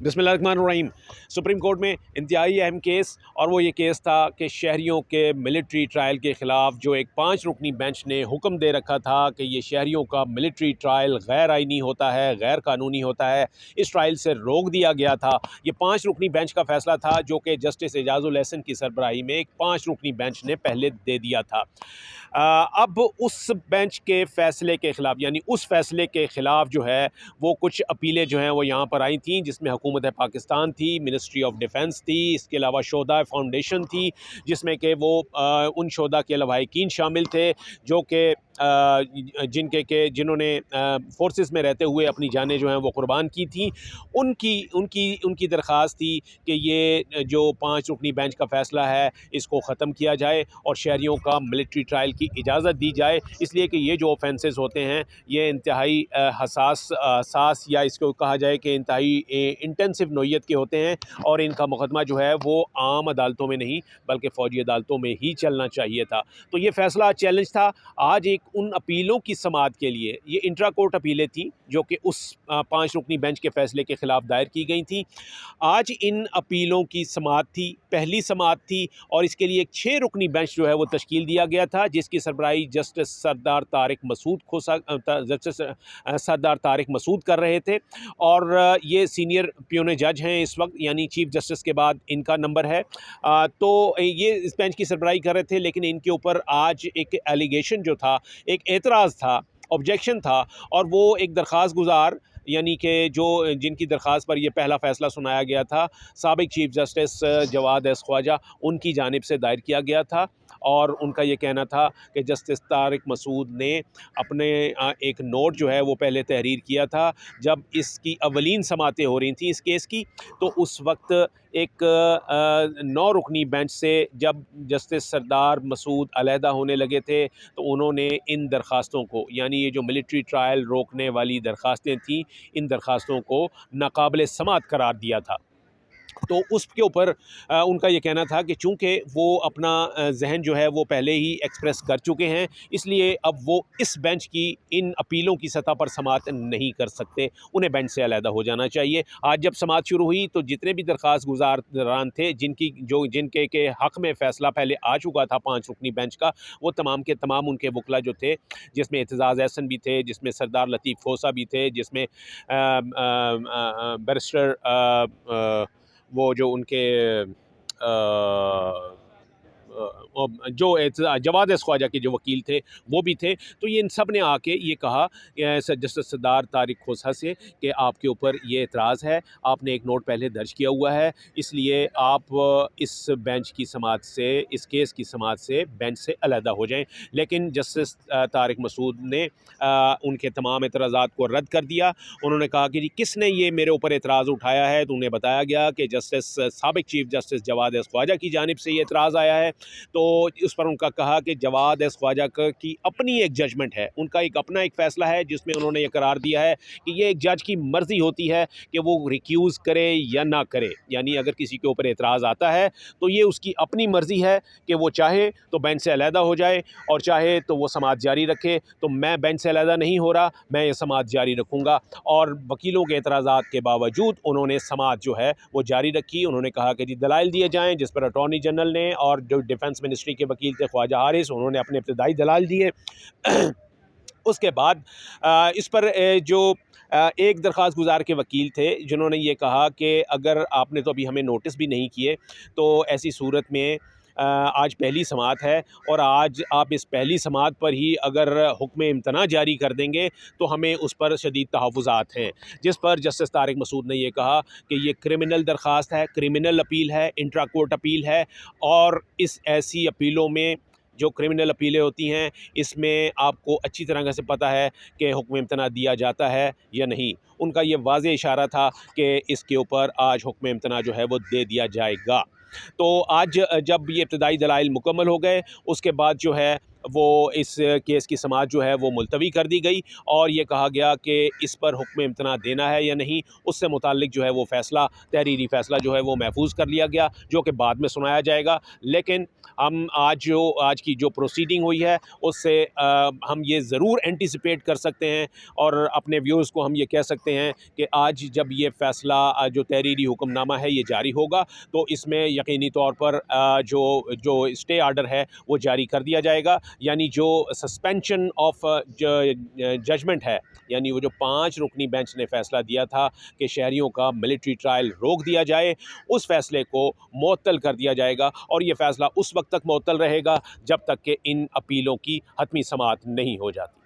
बिस्मिल्लाहिर्रहमानिर्रहीम। Supreme court में इंतहाई अहम केस, और वो ये केस था कि शहरियों के मिलिट्री ट्रायल के ख़िलाफ़ जो एक 5 रुकनी बेंच ने हुक्म दे रखा था कि ये शहरियों का मिलिट्री ट्रायल गैर आइनी होता है, गैर कानूनी होता है, इस ट्रायल से रोक दिया गया था। ये 5 रुकनी बेंच का फ़ैसला था जो कि जस्टिस एजाज़ुल एहसन की सरबराही में एक 5 रुकनी बेंच ने पहले दे दिया था। अब उस बेंच के फ़ैसले के ख़िलाफ़, यानी उस फ़ैसले के ख़िलाफ़ जो है वो कुछ अपीलें जो हैं वो यहाँ पर आई थी, जिसमें हुकूमत पाकिस्तान थी, मिनिस्ट्री ऑफ डिफेंस थी, इसके अलावा शोधा फाउंडेशन थी, जिसमें कि वो उन शोधा के लवाहिकीन शामिल थे जो कि जिन्होंने फोर्सेस में रहते हुए अपनी जानें जो हैं वो कुर्बान की थी। उनकी उनकी उनकी दरख्वास्त थी कि ये जो 5 रुकनी बेंच का फ़ैसला है इसको ख़त्म किया जाए और शहरियों का मिलिट्री ट्रायल की इजाज़त दी जाए, इसलिए कि ये जो ऑफेंसेस होते हैं ये इंतहाई हसास या इसको कहा जाए कि इंतहाई इंटेंसिव नोयत के होते हैं, और इनका मुकदमा जो है वो आम अदालतों में नहीं बल्कि फ़ौजी अदालतों में ही चलना चाहिए था। तो ये फ़ैसला चैलेंज था। आज एक उन अपीलों की समाअत के लिए, ये इंट्रा कोर्ट अपीलें थी जो कि उस 5 रुकनी बेंच के फ़ैसले के ख़िलाफ़ दायर की गई थी। आज इन अपीलों की समाअत थी, पहली समाअत थी, और इसके लिए एक 6 रुकनी बेंच जो है वो तश्कील दिया गया था, जिसकी सरबराही जस्टिस सरदार तारिक मसूद कर रहे थे। और ये सीनियर प्यून जज हैं इस वक्त, यानी चीफ जस्टिस के बाद इनका नंबर है। तो ये इस बेंच की सरबराही कर रहे थे, लेकिन इनके ऊपर आज एक एलिगेशन जो था, एक एतराज़ था, ऑब्जेक्शन था, और वो एक दरख्वास्त गुज़ार, यानी कि जिनकी दरख्वास्त पर यह पहला फ़ैसला सुनाया गया था, साबिक़ chief justice Jawwad S Khawaja, उनकी जानिब से दायर किया गया था। और उनका ये कहना था कि जस्टिस तारिक मसूद ने अपने एक नोट जो है वो पहले तहरीर किया था जब इसकी अवलीन समातें हो रही थी इस केस की। तो उस वक्त एक 9 रुकनी बेंच से जब जस्टिस सरदार मसूद अलहदा होने लगे थे, तो उन्होंने इन दरख्वास्तों को, यानी ये जो मिलिट्री ट्रायल रोकने वाली दरख्वास्तें थीं, इन दरख्वास्तों को नाकाबिले समाअत करार दिया था। तो उसके ऊपर उनका ये कहना था कि चूँकि वो अपना ज़हन जो है वो पहले ही एक्सप्रेस कर चुके हैं, इसलिए अब वो इस बेंच की इन अपीलों की सतह पर समाअत नहीं कर सकते, उन्हें बेंच से अलहदा हो जाना चाहिए। आज जब समाअत शुरू हुई तो जितने भी दरख्वास्त गुज़ारान थे, जिनके के हक़ में फ़ैसला पहले आ चुका था 5 रुकनी बेंच का, वो तमाम के तमाम उनके वकला जो थे, जिसमें एतजाज़ एहसन भी थे, जिसमें सरदार लतीफ़ खोसा भी थे, जिसमें बैरिस्टर वो जो उनके जो जवाद एस ख्वाजा के जो वकील थे वो भी थे। तो ये इन सब ने आके ये कहा जस्टिस सरदार तारिक खोसा से कि आपके ऊपर ये एतराज़ है, आपने एक नोट पहले दर्ज किया हुआ है, इसलिए आप इस बेंच की समाअत से, इस केस की समाअत से बेंच से अलहदा हो जाएं। लेकिन जस्टिस तारिक मसूद ने उनके तमाम एतराज़ात को रद्द कर दिया। उन्होंने कहा कि जी किसने ये मेरे ऊपर एतराज़ उठाया है, तो उन्हें बताया गया कि जस्टिस साबिक़ chief justice Jawwad S Khawaja की जानिब से ये एतराज़ आया है। तो उस पर उनका कहा कि जवाद एस ख्वाजा की अपनी एक जजमेंट है, उनका एक अपना एक फ़ैसला है, जिसमें उन्होंने ये करार दिया है कि ये एक जज की मर्ज़ी होती है कि वो रिक्यूज़ करे या ना करे। यानी अगर किसी के ऊपर एतराज़ आता है तो ये उसकी अपनी मर्ज़ी है कि वो चाहे तो बेंच से अलहदा हो जाए और चाहे तो वो समाअत जारी रखे। तो मैं बेंच से अलहदा नहीं हो रहा, मैं ये समाअत जारी रखूँगा। और वकीलों के एतराज़ात के बावजूद उन्होंने समाअत जो है वो जारी रखी। उन्होंने कहा कि जी दलाइल दिए जाएँ, जिस पर अटॉर्नी जनरल ने और जो डिफेंस मिनिस्ट्री के वकील थे ख्वाजा हारिस, उन्होंने अपने इब्तदाई दलाइल दिए। उसके बाद इस पर जो एक दरख्वास्त गुज़ार के वकील थे, जिन्होंने ये कहा कि अगर आपने तो अभी हमें नोटिस भी नहीं किए, तो ऐसी सूरत में आज पहली समाअत है और आज आप इस पहली समाअत पर ही अगर हुक्म इम्तना जारी कर देंगे तो हमें उस पर शदीद तहफ़्फ़ुज़ात हैं। जिस पर जस्टिस तारिक मसूद ने ये कहा कि ये क्रिमिनल दरख्वास्त है, क्रिमिनल अपील है, इंट्रा कोर्ट अपील है, और इस ऐसी अपीलों में, जो क्रिमिनल अपीलें होती हैं, इसमें आपको अच्छी तरह से पता है कि हुक्म इम्तना दिया जाता है या नहीं। उनका ये वाज़ेह इशारा था कि इसके ऊपर आज हुक्म इम्तना जो है वो दे दिया जाएगा। तो आज जब ये इब्तदाई दलाइल मुकम्मल हो गए, उसके बाद जो है वो इस केस की समाअत जो है वो मुलतवी कर दी गई और ये कहा गया कि इस पर हुक्म इम्तना देना है या नहीं, उससे मुताल्लिक जो है वो फ़ैसला, तहरीरी फ़ैसला जो है वो महफूज कर लिया गया, जो कि बाद में सुनाया जाएगा। लेकिन हम आज की जो प्रोसीडिंग हुई है उससे हम ये ज़रूर एंटिसिपेट कर सकते हैं और अपने व्यूज़ को हम ये कह सकते हैं कि आज जब ये फ़ैसला जो तहरीरी हुक्मनामा है ये जारी होगा तो इसमें यकीनी तौर पर जो जो स्टे आर्डर है वो जारी कर दिया जाएगा। यानी जो सस्पेंशन ऑफ जजमेंट है, यानी वो जो 5 रुकनी बेंच ने फ़ैसला दिया था कि शहरियों का मिलिट्री ट्रायल रोक दिया जाए, उस फ़ैसले को मुअत्तल कर दिया जाएगा और ये फ़ैसला उस वक्त तक मुअत्तल रहेगा जब तक कि इन अपीलों की हतमी समाअत नहीं हो जाती।